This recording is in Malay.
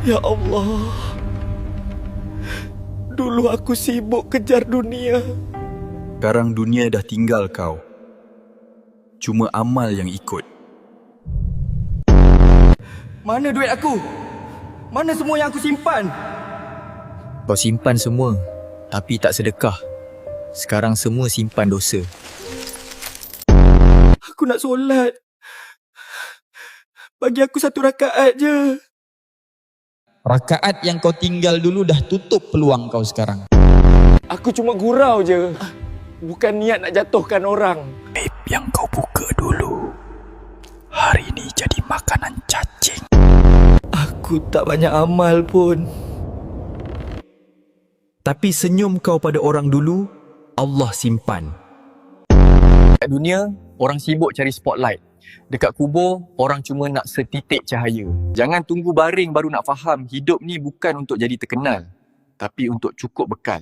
Ya Allah, dulu aku sibuk kejar dunia. Sekarang dunia dah tinggal kau. Cuma amal yang ikut. Mana duit aku? Mana semua yang aku simpan? Kau simpan semua, tapi tak sedekah. Sekarang semua simpan dosa. Aku nak solat. Bagi aku 1 rakaat je. Rakaat yang kau tinggal dulu dah tutup peluang kau sekarang. Aku cuma gurau je. Bukan niat nak jatuhkan orang. Aib yang kau buka dulu, hari ni jadi makanan cacing. Aku tak banyak amal pun. Tapi senyum kau pada orang dulu, Allah simpan. Kat dunia, orang sibuk cari spotlight. Dekat kubur, orang cuma nak setitik cahaya. Jangan tunggu baring baru nak faham hidup ni bukan untuk jadi terkenal, tapi untuk cukup bekal.